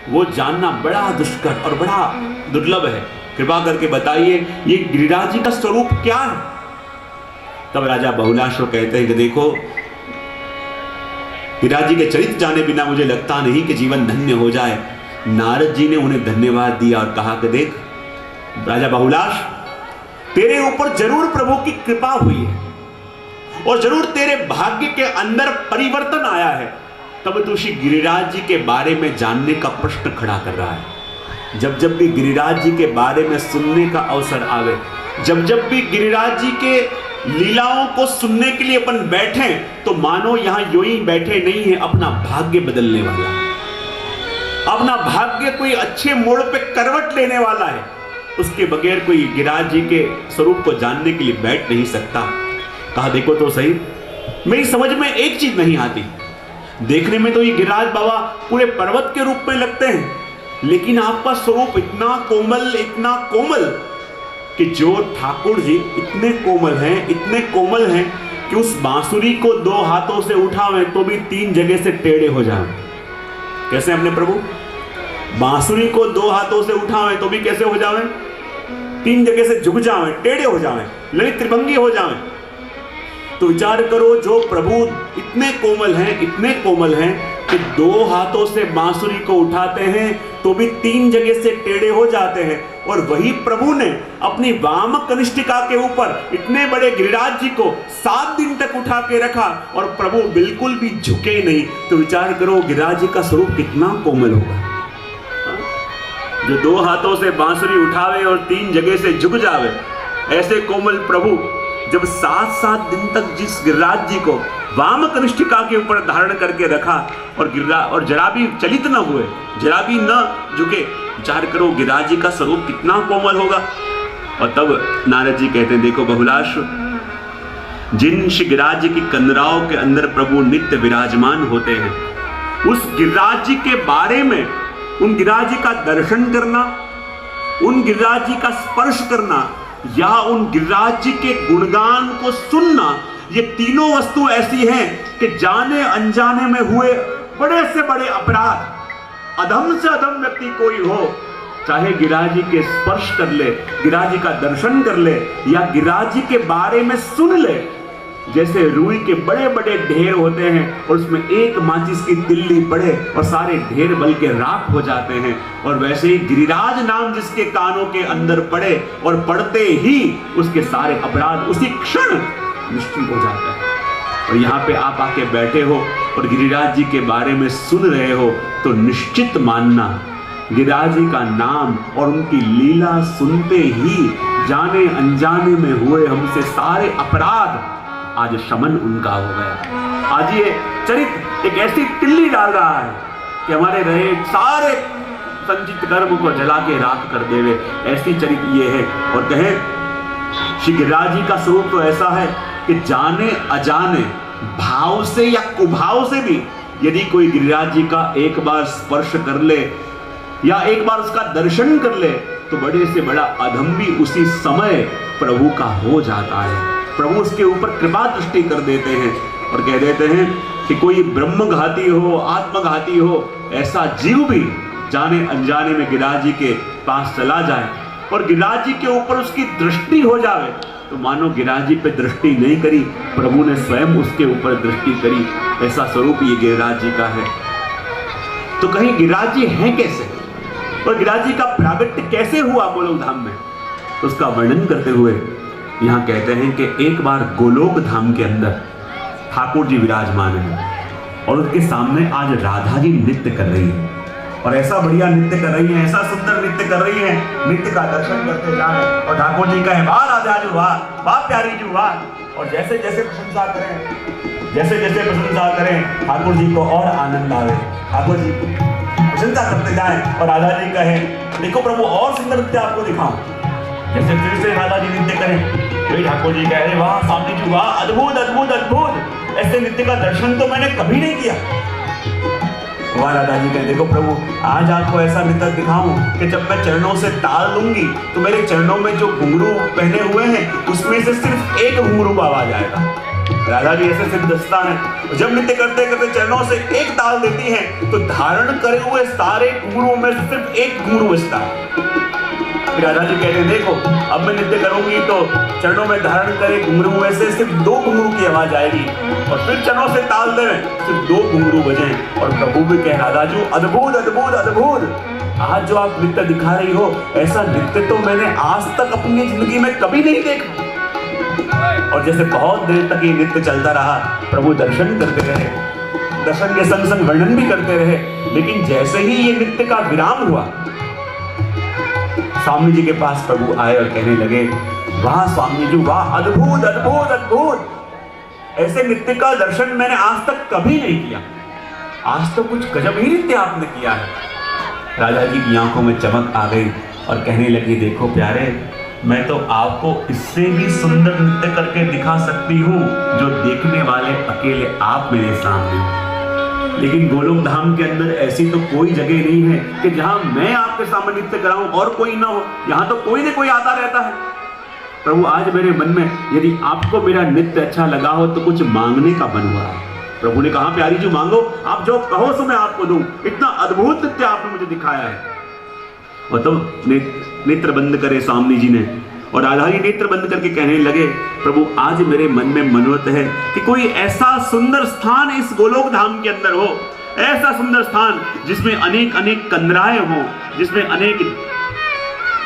वो जानना बड़ा दुष्कर और बड़ा दुर्लभ है। कृपा करके बताइए ये गिरिराज जी का स्वरूप क्या है। तब राजा बहुलाश्व कहते हैं कि देखो, गिरिराज जी के चरित्र जाने बिना मुझे लगता नहीं कि जीवन धन्य हो जाए। नारद जी ने उन्हें धन्यवाद दिया और कहा कि देख राजा बहुलाश, तेरे ऊपर जरूर प्रभु की कृपा हुई है और जरूर तेरे भाग्य के अंदर परिवर्तन आया है, तब तू श्री गिरिराज जी के बारे में जानने का प्रश्न खड़ा कर रहा है। जब जब भी गिरिराज जी के बारे में सुनने का अवसर आवे, जब जब भी गिरिराज जी के लीलाओं को सुनने के लिए अपन बैठे, तो मानो यहां यूं ही बैठे नहीं है, अपना भाग्य बदलने वाला है, अपना भाग्य कोई अच्छे मोड़ पे करवट लेने वाला है। उसके बगैर कोई गिरिराज जी के स्वरूप को जानने के लिए बैठ नहीं सकता। कहा देखो तो सही, मेरी समझ में एक चीज नहीं आती। देखने में तो ये गिरिराज बाबा पूरे पर्वत के रूप में लगते हैं, लेकिन आपका स्वरूप इतना कोमल कि जो ठाकुर जी इतने कोमल हैं कि उस बांसुरी को 2 हाथों से उठावें तो भी 3 जगह से टेढ़े हो जाएं। कैसे अपने प्रभु बांसुरी को 2 हाथों से उठावें तो भी कैसे हो जावें? 3 जगह से झुक जावें, टेढ़े हो जावें, ललित त्रिभंगी हो जावें। तो विचार करो, जो प्रभु इतने कोमल हैं कि 2 हाथों से बांसुरी को उठाते हैं तो भी 3 जगह से टेढ़े हो जाते हैं, और वही प्रभु ने अपनी वाम कनिष्ठिका के ऊपर इतने बड़े गिरिराज जी को 7 दिन तक उठा के रखा और प्रभु बिल्कुल भी झुके नहीं। तो विचार करो गिरिराज जी का स्वरूप कितना कोमल होगा। जो 2 हाथों से बांसुरी उठावे और 3 जगह से झुक जावे, ऐसे कोमल प्रभु जब 7 दिन तक जिस गिरिराज जी को वाम कनिष्ठिका के ऊपर धारण करके रखा और जरा भी चलित न हुए, जरा भी न झुके, विचार करो गिरिराज जी का स्वरूप कितना कोमल होगा। और तब नारद जी कहते हैं देखो बहुलाश, जिन श्री गिरिराज जी की कंदराओं के अंदर प्रभु नित्य विराजमान होते हैं, उस गिरिराज जी के बारे में, उन गिरिराज जी का दर्शन करना, उन गिरिराज जी का स्पर्श करना या उन गिरिराज जी के गुणगान को सुनना, ये तीनों वस्तु ऐसी हैं कि जाने अनजाने में हुए बड़े से बड़े अपराध, अधम से अधम व्यक्ति कोई हो, चाहे गिरिराज जी के स्पर्श कर ले, गिरिराज जी का दर्शन कर ले या गिरिराज जी के बारे में सुन ले, जैसे रुई के बड़े बड़े ढेर होते हैं और उसमें एक माचिस की तिल्ली पड़े और सारे ढेर बल के राख हो जाते हैं, और वैसे ही गिरिराज नाम जिसके कानों के अंदर पड़े और पड़ते ही उसके सारे अपराध उसी क्षण निश्चित हो जाता है। और यहाँ पे आप आके बैठे हो और गिरिराज जी के बारे में सुन रहे हो, तो निश्चित मानना गिरिराज जी का नाम और उनकी लीला सुनते ही जाने अनजाने में हुए हमसे सारे अपराध आज शमन उनका हो गया। आज ये चरित्र एक ऐसी तिल्ली डाल रहा है कि हमारे रहे सारे संचित कर्म को जला के राख कर देवे, ऐसी चरित्र ये है। और कहे श्री गिरिराज जी का स्वरूप तो ऐसा है कि जाने अजाने भाव से या कुभाव से भी यदि कोई गिरिराज जी का एक बार स्पर्श कर ले या एक बार उसका दर्शन कर ले, तो बड़े से बड़ा अधम भी उसी समय प्रभु का हो जाता है। प्रभु उसके ऊपर कृपा दृष्टि कर देते हैं और कह देते हैं कि कोई ब्रह्मघाती हो, आत्मघाती हो, ऐसा जीव भी जाने अनजाने में गिरिराज जी के पास चला जाए और गिरिराज जी के ऊपर उसकी दृष्टि हो जावे, तो मानो गिरिराज जी पे दृष्टि नहीं करी, प्रभु ने स्वयं उसके ऊपर दृष्टि करी। ऐसा स्वरूप ये गिरिराज जी का है। तो कहीं गिरिराज जी हैं कैसे और गिरिराज जी का प्रागट्य कैसे हुआ गोलोक धाम में, तो उसका वर्णन करते हुए यहाँ कहते हैं कि एक बार गोलोक धाम के अंदर ठाकुर जी विराजमान है और उनके सामने आज राधा जी नृत्य कर रही है, और ऐसा बढ़िया नृत्य कर रही है, ऐसा सुंदर नृत्य कर रही है, नृत्य का दर्शन करते जाए और ठाकुर जी कहे वाह राधा जी वाह, वाह प्यारी जी वाह, और जैसे जैसे प्रशंसा करें ठाकुर जी को और आनंद आवे, ठाकुर जी प्रशंसा करते जाए और राधा जी कहे देखो प्रभु और सुंदर नृत्य आपको दिखाऊं, जैसे फिर से राधा जी नृत्य करें, वही ठाकुर जी कह रहे वाह स्वामी जी वाह, अद्भुत अद्भुत अद्भुत, ऐसे नृत्य का दर्शन तो मैंने कभी नहीं किया। वह राधा जी कहते देखो प्रभु आज आपको ऐसा नृत्य दिखाऊं कि जब मैं चरणों से ताल लूंगी तो मेरे चरणों में जो घुंघरू पहने हुए हैं उसमें से सिर्फ एक घुंघरू का आवाज आएगा, राधा जी ऐसे सिद्धस्था है, जब नृत्य करते करते चरणों से एक ताल देती हैं तो धारण करे हुए सारे घुंघरूओं में सिर्फ एक घुंघरू बजता है। फिर राधा जी कहते हैं देखो अब मैं नृत्य करूंगी तो चरणों में धारण करे घुंघरू में से सिर्फ 2 घुंघरू की आवाज आएगी, और फिर चरणों से ताल दे सिर्फ 2 घुंघरू बजे। और प्रभु भी कह राधा जी अद्भुत अद्भुत अद्भुत, आज जो आप नृत्य दिखा रही हो ऐसा नृत्य तो मैंने आज तक अपनी जिंदगी में कभी नहीं देखा। और जैसे बहुत देर तक ये नृत्य चलता रहा, प्रभु दर्शन करते रहे, दर्शन के संग संग वर्णन भी करते रहे, लेकिन जैसे ही ये नृत्य का विराम हुआ, स्वामी जी के पास प्रभु आए और कहने लगे वाह स्वामी जी वाह, अद्भुत अद्भुत अद्भुत, ऐसे नृत्य का दर्शन मैंने आज तक कभी नहीं किया, आज तो कुछ गजब ही नृत्य आपने किया है। राधा जी की आंखों में चमक आ गई और कहने लगी देखो प्यारे, मैं तो आपको इससे भी सुंदर नृत्य करके दिखा सकती हूँ जो देखने वाले अकेले आप मेरे सामने हो, लेकिन गोलोक धाम के अंदर ऐसी तो कोई जगह नहीं है कि जहां मैं आपके सामने नृत्य कराऊं और कोई ना हो, यहाँ तो कोई ना कोई आता रहता है। प्रभु आज मेरे मन में यदि आपको मेरा नृत्य अच्छा लगा हो तो कुछ मांगने का मन हुआ है। प्रभु ने कहा प्यारी जी मांगो, आप जो कहो सो मैं आपको दूं, इतना अद्भुत नृत्य आपने मुझे दिखाया है। और तब नेत्र बंद करे स्वामी जी ने, और राधा जी नेत्र बंद करके कहने लगे प्रभु आज मेरे मन में मनोरथ है कि कोई ऐसा सुंदर स्थान इस गोलोक धाम के अंदर हो, ऐसा सुंदर स्थान जिसमें अनेक अनेक कंदराएं हों, जिसमें अनेक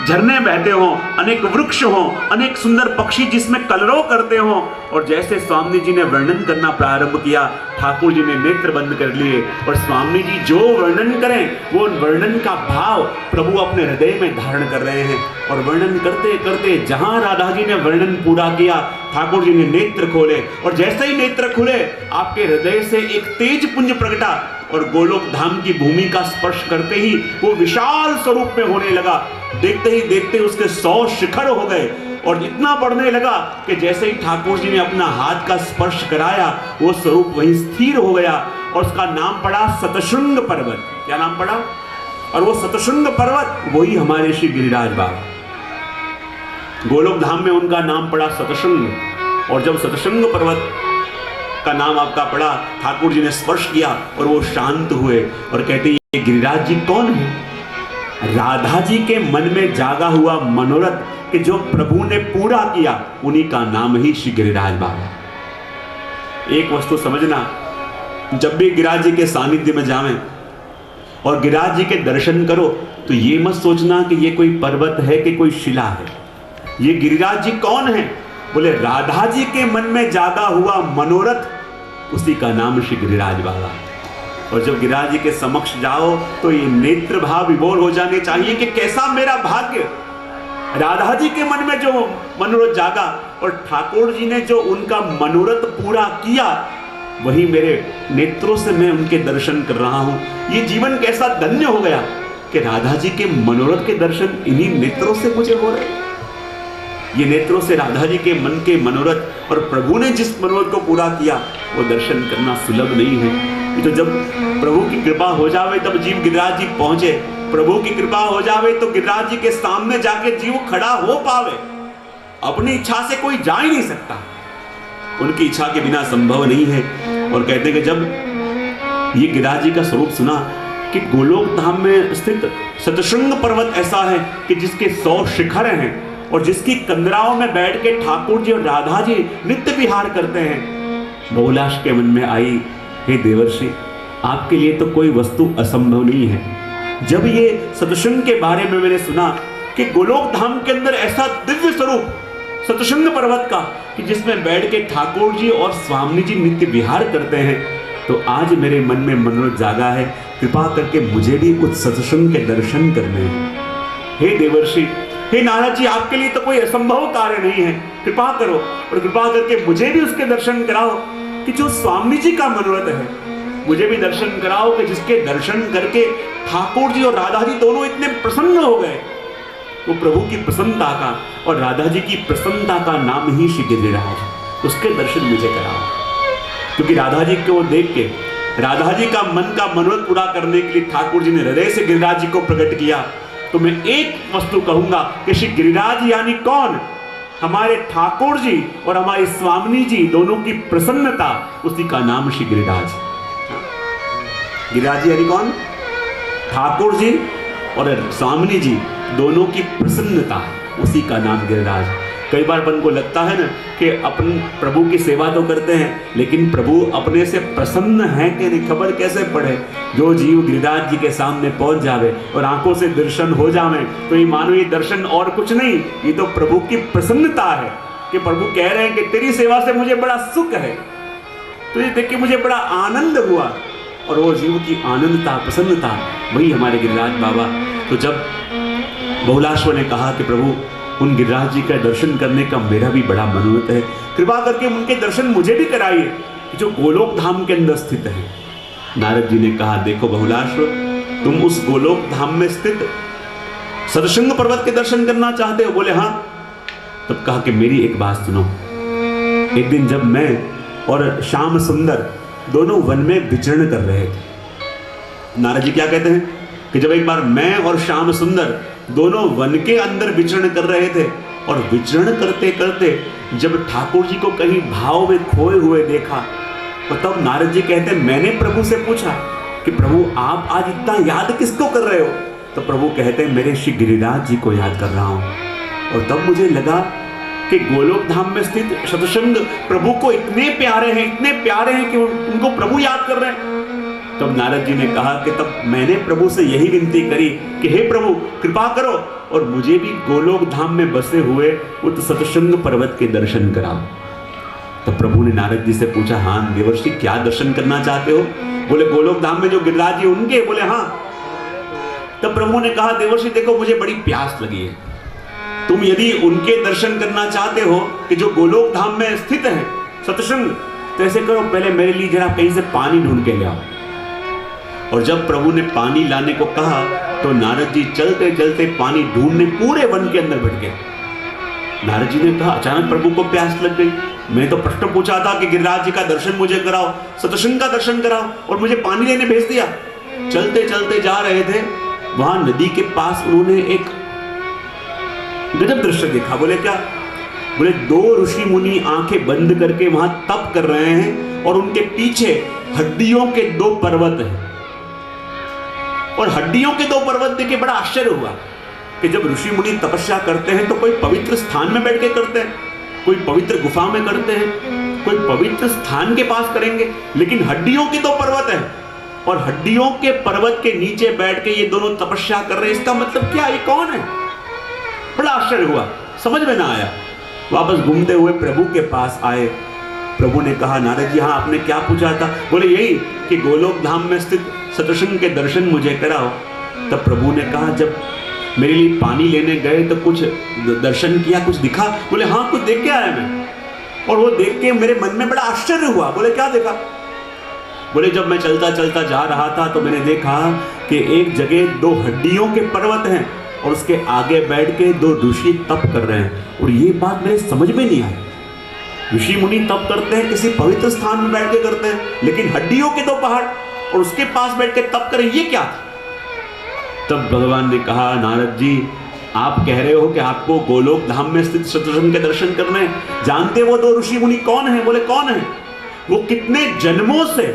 झरने बहते हों, अनेक वृक्ष हों, अनेक सुंदर पक्षी जिसमें कलरव करते हों। और जैसे स्वामी जी ने वर्णन करना प्रारंभ किया, ठाकुर जी ने नेत्र बंद कर लिए और स्वामी जी जो वर्णन करें वो वर्णन का भाव प्रभु अपने हृदय में धारण कर रहे हैं। और वर्णन करते करते जहां राधा जी ने वर्णन पूरा किया, ठाकुर जी ने नेत्र खोले, और जैसे ही नेत्र खुले आपके हृदय से एक तेज पुंज प्रगटा और गोलोक धाम की भूमि का स्पर्श करते ही वो विशाल स्वरूप में होने लगा। देखते ही देखते उसके 100 शिखर हो गए और इतना बढ़ने लगा कि जैसे ही ठाकुर जी ने अपना हाथ का स्पर्श कराया वो स्वरूप वहीं स्थिर हो गया और उसका नाम पड़ा सतशृंग पर्वत। क्या नाम पड़ा? और वो सतशृंग पर्वत वही हमारे श्री गिरिराज बाबा, गोलोक धाम में उनका नाम पड़ा सतशृंग। और जब सतशृंग पर्वत का नाम आपका पड़ा, ठाकुर जी ने स्पर्श किया और वो शांत हुए और कहते ये गिरिराज जी कौन है? राधा जी के मन में जागा हुआ मनोरथ कि जो प्रभु ने पूरा किया, उन्हीं का नाम ही श्री गिरिराज बाबा। एक वस्तु समझना, जब भी गिरिराज जी के सानिध्य में जावें और गिरिराज जी के दर्शन करो तो ये मत सोचना कि ये कोई पर्वत है कि कोई शिला है। ये गिरिराज जी कौन है? बोले राधा जी के मन में जागा हुआ मनोरथ, उसी का नाम श्री गिरिराज बाबा। और जब गिरिराज जी के समक्ष जाओ तो ये नेत्र भाव विभोर हो जाने चाहिए कि कैसा मेरा भाग्य, राधा जी के मन में जो मनोरथ जागा और ठाकुर जी ने जो उनका मनोरथ पूरा किया, वही मेरे नेत्रों से मैं उनके दर्शन कर रहा हूं। ये जीवन कैसा धन्य हो गया कि राधा जी के मनोरथ के दर्शन इन्हीं नेत्रों से मुझे हो रहे। ये नेत्रों से राधा जी के मन के मनोरथ और प्रभु ने जिस मनोरथ को पूरा किया वो दर्शन करना सुलभ नहीं है। तो जब प्रभु की कृपा हो जावे तब जीव गिरिराज जी पहुंचे, प्रभु की कृपा हो जावे तो गिरिराज जी के सामने जाके जीव खड़ा हो पावे। अपनी इच्छा से कोई जा ही नहीं सकता, उनकी इच्छा के बिना संभव नहीं है। और कहते कि जब ये गिरिराज जी का स्वरूप सुना कि गोलोक धाम में स्थित सतशृंग पर्वत ऐसा है कि जिसके 100 शिखर हैं और जिसकी कंदराओं में बैठ के ठाकुर जी और राधा जी नित्य विहार करते हैं, बहुलाश के मन में आई, हे देवर्षि आपके लिए तो कोई वस्तु असंभव नहीं है। जब ये सतशृंग के बारे में मैंने सुना कि गोलोक धाम के अंदर ऐसा दिव्य स्वरूप सतशृंग पर्वत का कि जिसमें बैठ के ठाकुर जी और स्वामी जी नित्य विहार करते हैं, तो आज मेरे मन में मनोरथ जागा है, कृपा करके मुझे भी उस सतशृंग के दर्शन करने हैं। हे देवर्षि, हे नारद जी, आपके लिए तो कोई असंभव कार्य नहीं है, कृपा करो और कृपा करके मुझे भी उसके दर्शन कराओ कि जो स्वामी जी का मनोरथ है मुझे भी दर्शन कराओ कि जिसके दर्शन करके ठाकुर जी और राधा जी दोनों इतने प्रसन्न हो गए। वो प्रभु की प्रसन्नता का और राधा जी की प्रसन्नता का नाम ही श्री गिरिराज, उसके दर्शन मुझे कराओ। क्योंकि राधा जी को देख के, राधा जी का मन का मनोरथ पूरा करने के लिए ठाकुर जी ने हृदय से गिरिराज जी को प्रकट किया। तो मैं एक वस्तु कहूंगा कि श्री गिरिराज यानी कौन? हमारे ठाकुर जी और हमारी स्वामिनी जी दोनों की प्रसन्नता, उसी का नाम श्री गिरिराज। गिरिराज जी यानी कौन? ठाकुर जी और स्वामिनी जी दोनों की प्रसन्नता, उसी का नाम गिरिराज। कई बार अपन को लगता है ना कि अपन प्रभु की सेवा तो करते हैं, लेकिन प्रभु अपने से प्रसन्न है कि नहीं खबर कैसे पड़े। जो जीव गिरिराज जी के सामने पहुंच जावे और आंखों से दर्शन हो जावे, तो ये मानो ये दर्शन और कुछ नहीं, ये तो प्रभु की प्रसन्नता है कि प्रभु कह रहे हैं कि तेरी सेवा से मुझे बड़ा सुख है, तो ये देख के मुझे बड़ा आनंद हुआ। और वो जीव की आनंदता, प्रसन्नता, वही हमारे गिरिराज बाबा। तो जब बहुलाश्व ने कहा कि प्रभु उन गिरिराज जी का दर्शन करने का मेरा भी बड़ा मनोरथ है, कृपा करके उनके दर्शन मुझे भी कराइए जो गोलोक धाम के अंदर स्थित है। नारद जी ने कहा, देखो बहुलाश्व, तुम उस गोलोक धाम में स्थित सतशृंग पर्वत के दर्शन करना चाहते हो? बोले हाँ। तब कहा कि मेरी एक बात सुनो। एक दिन जब मैं और श्याम सुंदर दोनों वन में विचरण कर रहे थे। नारद जी क्या कहते हैं कि जब एक बार मैं और श्याम सुंदर दोनों वन के अंदर विचरण कर रहे थे, और विचरण करते करते जब ठाकुर जी को कहीं भाव में खोए हुए देखा, तो तब नारद जी कहते हैं, मैंने प्रभु से पूछा कि प्रभु आप आज इतना याद किसको कर रहे हो? तो प्रभु कहते हैं, मेरे श्री गिरिराज जी को याद कर रहा हूं। और तब मुझे लगा कि गोलोक धाम में स्थित शतशृंग प्रभु को इतने प्यारे हैं कि उनको प्रभु याद कर रहे हैं। तब नारद जी ने कहा कि तब मैंने प्रभु से यही विनती करी कि हे प्रभु कृपा करो और मुझे भी गोलोक धाम में बसे हुए उस सतशृंग पर्वत के दर्शन कराओ। तब प्रभु ने नारद जी से पूछा, हाँ देवर्षि क्या दर्शन करना चाहते हो? बोले गोलोक धाम में जो गिरिराज जी उनके? बोले हाँ। तब प्रभु ने कहा, देवर्षि देखो मुझे बड़ी प्यास लगी है, तुम यदि उनके दर्शन करना चाहते हो कि जो गोलोक धाम में स्थित है सतशृंग, तो ऐसे करो पहले मेरे लिए जरा कहीं से पानी ढूंढ के ले आओ। और जब प्रभु ने पानी लाने को कहा तो नारद जी चलते चलते पानी ढूंढने पूरे वन के अंदर बैठ गए। नारद जी ने कहा, अचानक प्रभु को प्यास लग गई, मैं तो प्रश्न पूछा था कि गिरिराज जी का दर्शन मुझे कराओ, सतशृंग का दर्शन कराओ, और मुझे पानी लेने भेज दिया। चलते चलते जा रहे थे, वहां नदी के पास उन्होंने एक गजब दृश्य देखा। बोले क्या? बोले दो ऋषि मुनि आंखें बंद करके वहां तप कर रहे हैं, और उनके पीछे हड्डियों के दो पर्वत हैं। और हड्डियों के दो पर्वत देखे बड़ा आश्चर्य हुआ कि जब ऋषि मुनि तपस्या करते हैं तो कोई पवित्र स्थान में बैठ के करते हैं, कोई पवित्र गुफा में करते हैं, कोई पवित्र स्थान के पास करेंगे, लेकिन हड्डियों के दो पर्वत हैं और हड्डियों के पर्वत के नीचे बैठ के ये दोनों तपस्या कर रहे हैं। इसका मतलब क्या? ये कौन है? बड़ा आश्चर्य हुआ, समझ में ना आया। वापस घूमते हुए प्रभु के पास आए। प्रभु ने कहा, नारद जी हाँ आपने क्या पूछा था? बोले यही कि गोलोक धाम में स्थित सतशृंग के दर्शन मुझे कराओ। तब प्रभु ने कहा, जब मेरे लिए पानी लेने गए तो कुछ दर्शन किया, कुछ दिखा? बोले हाँ कुछ देख के आया मैं, और वो देख के मेरे मन में बड़ा आश्चर्य हुआ। बोले क्या देखा? बोले जब मैं चलता चलता जा रहा था तो मैंने देखा कि एक जगह दो हड्डियों के पर्वत हैं और उसके आगे बैठ के दो ऋषि तप कर रहे हैं। और ये बात मेरे समझ में नहीं आई। ऋषि मुनि तप करते हैं, किसी पवित्र स्थान में बैठ के करते हैं, लेकिन हड्डियों के दो पहाड़ और उसके पास बैठ के तप करें, ये क्या था? तब भगवान ने कहा, नारद जी आप कह रहे हो कि आपको गोलोक धाम में स्थित सतशृंग के दर्शन करने हैं। जानते वो दो ऋषि मुनि कौन है? बोले कौन है? वो कितने जन्मों से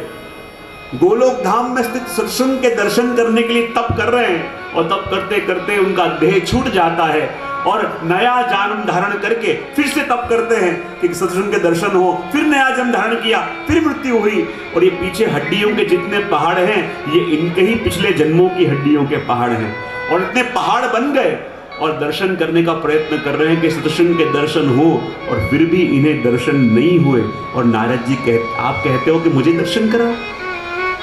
गोलोक धाम में स्थित सतशृंग के दर्शन करने के लिए तप कर रहे हैं, और तप करते करते उनका देह छूट जाता है और नया जन्म धारण करके फिर से तप करते हैं कि सतशृंग के दर्शन हो, फिर नया जन्म धारण किया, फिर मृत्यु हुई। और ये पीछे हड्डियों के जितने पहाड़ हैं, ये इनके ही पिछले जन्मों की हड्डियों के पहाड़ हैं, और इतने पहाड़ बन गए और दर्शन करने का प्रयत्न कर रहे हैं कि सतशृंग के दर्शन हो, और फिर भी इन्हें दर्शन नहीं हुए। और नारद जी आप कहते हो कि मुझे दर्शन करा?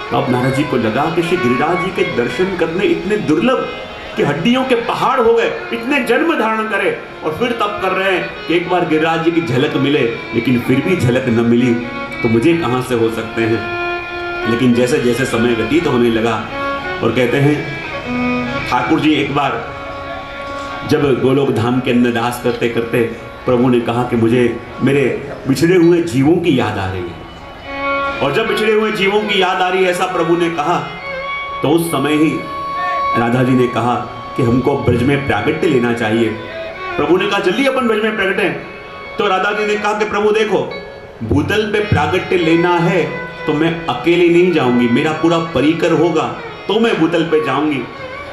तो अब नारद जी को लगा कि श्री गिरिराज जी के दर्शन करने इतने दुर्लभ कि हड्डियों के पहाड़ हो गए, इतने जन्म धारण करे और फिर तप कर रहे हैं कि एक बार गिरिराज जी की झलक मिले, लेकिन फिर भी झलक न मिली तो मुझे कहाँ से हो सकते हैं। लेकिन जैसे जैसे समय व्यतीत होने लगा, और कहते हैं ठाकुर जी एक बार जब गोलोक धाम के अंदर दास करते करते प्रभु ने कहा कि मुझे मेरे बिछड़े हुए जीवों की याद आ रही है। और जब बिछड़े हुए जीवों की याद आ रही है ऐसा प्रभु ने कहा, तो उस समय ही राधा जी ने कहा कि हमको ब्रज में प्रागट्य लेना चाहिए। प्रभु ने कहा जल्दी अपन ब्रज में प्रगटे। तो राधा जी ने कहा कि प्रभु देखो, भूतल पे प्रागट्य लेना है तो मैं अकेले नहीं जाऊंगी, मेरा पूरा परिकर होगा तो मैं भूतल पे जाऊंगी।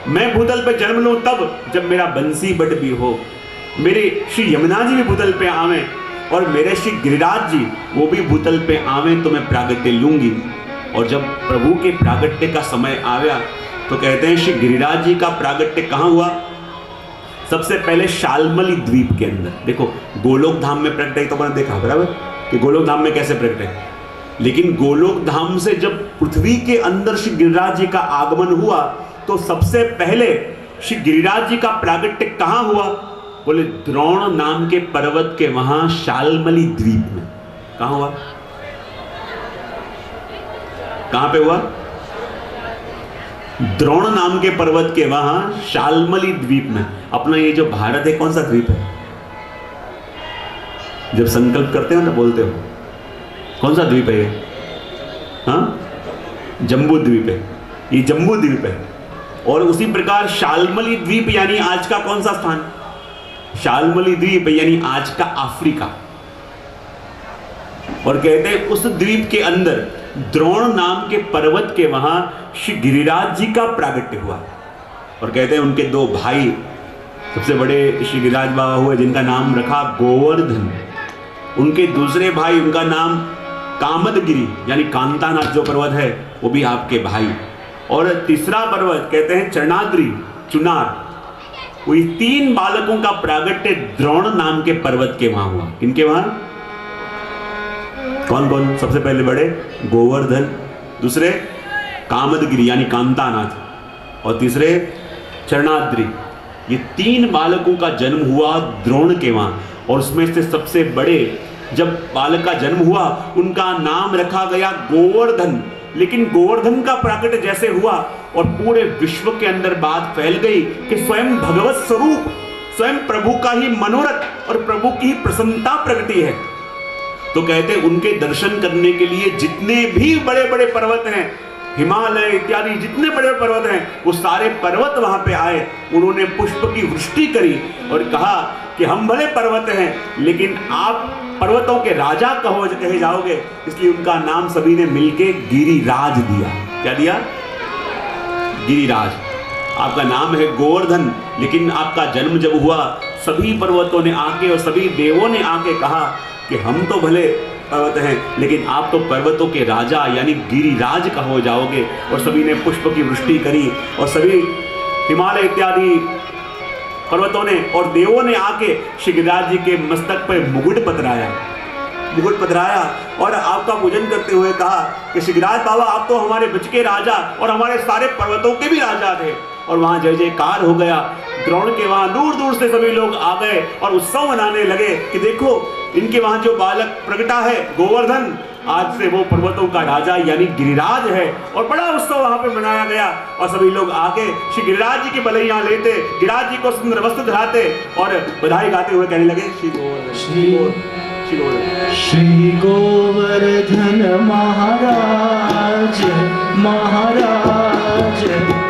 मैं भूतल पे जन्म लूं तब जब मेरा बंसी बट भी हो, मेरे श्री यमुना जी भी भूतल पे आवे और मेरे श्री गिरिराज जी वो भी भूतल पे आवे तो मैं प्रागट्य लूंगी। और जब प्रभु के प्रागट्य का समय आया तो कहते हैं श्री गिरिराज जी का प्रागट्य कहाँ हुआ? सबसे पहले शालमली द्वीप के अंदर। देखो गोलोक धाम में प्रकट है तो मैंने देखा बराबर कि गोलोक धाम में कैसे प्रकट है, लेकिन गोलोक धाम से जब पृथ्वी के अंदर श्री गिरिराज जी का आगमन हुआ तो सबसे पहले श्री गिरिराज जी का प्रागट्य कहाँ हुआ? बोले द्रोण नाम के पर्वत के वहां शालमली द्वीप में। कहाँ हुआ? कहां पे हुआ? द्रोण नाम के पर्वत के वहां शालमली द्वीप में। अपना ये जो भारत है कौन सा द्वीप है? जब संकल्प करते हो ना बोलते हो, कौन सा द्वीप है ये? हाँ, जम्बू द्वीप है, ये जम्बू द्वीप है। और उसी प्रकार शालमली द्वीप यानी आज का कौन सा स्थान? शालमली द्वीप यानी आज का अफ्रीका। और कहते हैं उस द्वीप के अंदर द्रोण नाम के पर्वत के वहां श्री गिरिराज जी का प्रागट्य हुआ। और कहते हैं उनके दो भाई, सबसे बड़े श्री गिरिराज बाबा हुए जिनका नाम रखा गोवर्धन, उनके दूसरे भाई उनका नाम कामदगिरी यानी कांतानाथ जो पर्वत है वो भी आपके भाई, और तीसरा पर्वत कहते हैं चरणाद्रि चुनार। वही तीन बालकों का प्रागट्य द्रोण नाम के पर्वत के वहां हुआ। किनके वहां? कौन कौन? सबसे पहले बड़े गोवर्धन, दूसरे कामदगिरी यानी कांतानाथ, और तीसरे चरणाद्रि। ये तीन बालकों का जन्म हुआ द्रोण के वहां। और उसमें से सबसे बड़े जब बालक का जन्म हुआ उनका नाम रखा गया गोवर्धन। लेकिन गोवर्धन का प्राकट्य जैसे हुआ और पूरे विश्व के अंदर बात फैल गई कि स्वयं भगवत स्वरूप, स्वयं प्रभु का ही मनोरथ और प्रभु की ही प्रसन्नता प्रगटी है। तो कहते उनके दर्शन करने के लिए जितने भी बड़े बड़े पर्वत हैं, हिमालय इत्यादि जितने बड़े पर्वत हैं, वो सारे पर्वत वहां पे आए। उन्होंने पुष्प की वृष्टि करी और कहा कि हम भले पर्वत हैं लेकिन आप पर्वतों के राजा कहे जाओगे। इसलिए उनका नाम सभी ने मिलके गिरिराज दिया। क्या दिया? गिरिराज। आपका नाम है गोवर्धन, लेकिन आपका जन्म जब हुआ सभी पर्वतों ने आके और सभी देवों ने आके कहा कि हम तो भले पर्वत हैं लेकिन आप तो पर्वतों के राजा यानी गिरिराज कहो जाओगे। और सभी ने पुष्प की वृष्टि करी और सभी हिमालय इत्यादि पर्वतों ने और देवों ने आके श्री गिरिराज जी के मस्तक पर मुकुट पधराया और आपका पूजन करते हुए कहा कि श्री गिरिराज बाबा आप तो हमारे ब्रज के राजा और हमारे सारे पर्वतों के भी राजा थे। और वहां जय जयकार हो गया। द्रोण के वहां दूर दूर से सभी लोग आ गए और उत्सव मनाने लगे कि देखो इनके वहां जो बालक प्रगटा है गोवर्धन, आज से वो पर्वतों का राजा यानी गिरिराज है। और बड़ा उत्सव वहां पे मनाया गया और सभी लोग आके श्री गिरिराज जी की बलैया लेते, गिरिराज जी को सुंदर वस्त्र धराते और बधाई गाते हुए कहने लगे श्री गोवर्धन महाराज महाराज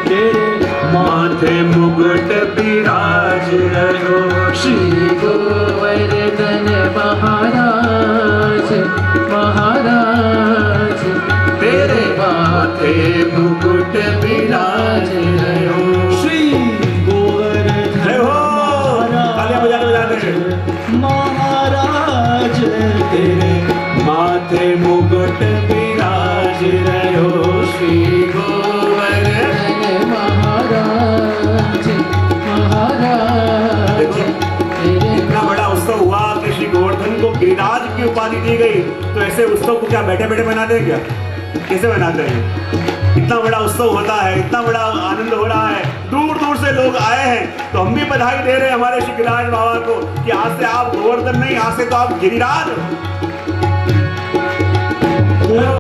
तेरे माथे मुकुट विराज रहो। श्री गोवर्धन महाराज महाराज तेरे माथे मुकुट विराज रहो। श्री गोवर्धन महाराज तेरे माथे मुकुट विराज रहो। श्री गोवर्धन महाराज महाराज। इतना बड़ा उत्सव हुआ कि श्री गोवर्धन को गिरिराज की उपाधि दी गई। तो ऐसे उत्सव को क्या बैठे बैठे मनाते हैं? क्या कैसे मनाते हैं? इतना बड़ा उत्सव होता है, इतना बड़ा आनंद हो रहा है, दूर दूर से लोग आए हैं। तो हम भी बधाई दे रहे हैं हमारे श्री गिरिराज बाबा को कि आज से आप गोवर्धन नहीं, आज से तो आप गिरिराज हो।